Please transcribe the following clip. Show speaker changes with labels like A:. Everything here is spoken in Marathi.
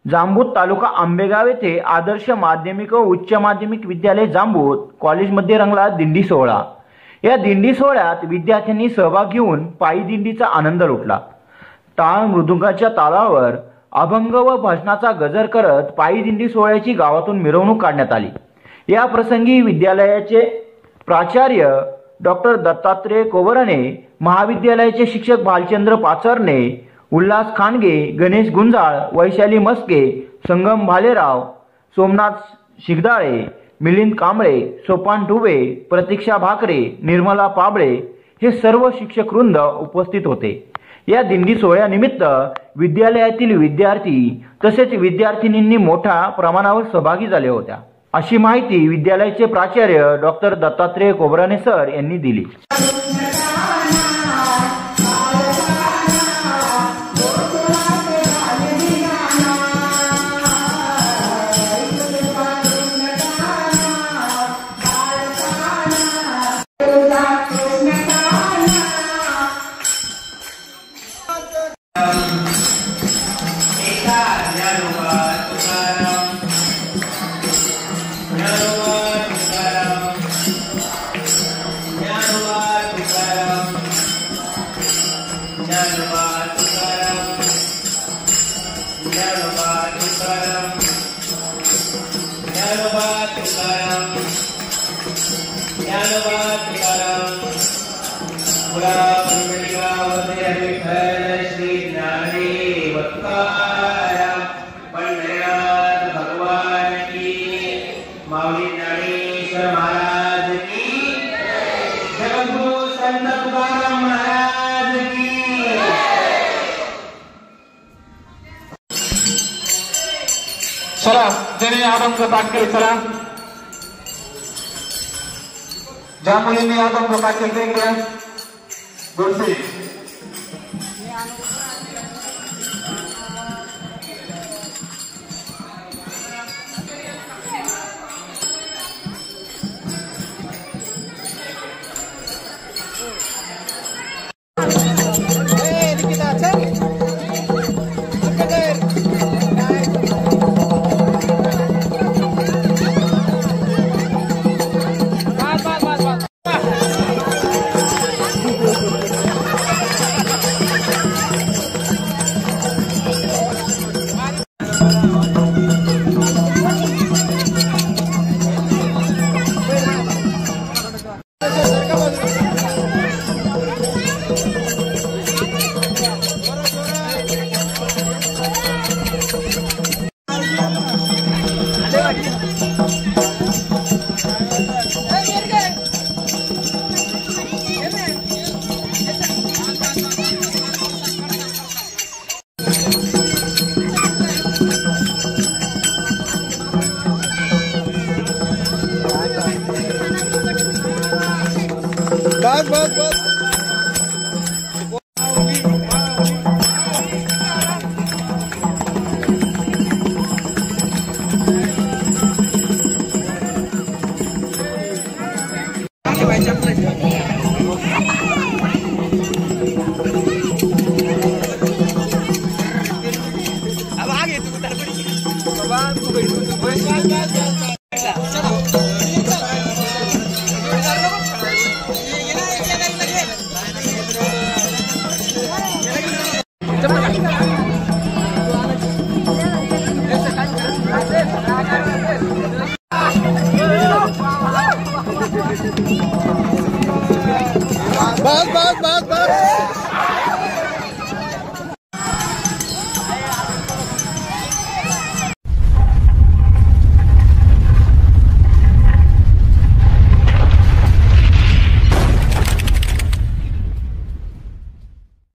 A: जांबूत तालुका आंबेगाव येथे आदर्श माध्यमिक व उच्च माध्यमिक विद्यालय जांबूत कॉलेजमध्ये रंगला दिंडी सोहळा। या दिंडी सोहळ्यात विद्यार्थ्यांनी सहभाग घेऊन पायी दिंडीचा आनंद लुटला। टाळ मृदुंगाच्या तालावर अभंग व भजनाचा गजर करत पायी दिंडी सोहळ्याची गावातून मिरवणूक काढण्यात आली। या प्रसंगी विद्यालयाचे प्राचार्य डॉक्टर दत्तात्रय कोवराने, महाविद्यालयाचे शिक्षक भालचंद्र पाचरने, उल्हास खानगे, गणेश गुंजाळ, वैशाली मस्के, संगम भालेराव, सोमनाथ शिगदाळे, मिलिंद कांबळे, सोपान टुबे, प्रतीक्षा भाकरे, निर्मला पाबळे हे सर्व शिक्षक वृंद उपस्थित होते। या दिंडी सोहळ्यानिमित्त विद्यालयातील विद्यार्थी तसेच विद्यार्थिनींनी मोठ्या प्रमाणावर सहभागी झाले होत्या, अशी माहिती विद्यालयाचे प्राचार्य डॉक्टर दत्तात्रय कोवराने सर यांनी दिली।
B: चला ज्याने अभंग पाठ केले, चला ज्या मुलींनी अभंग पाठ केले ते गोडसे
C: बस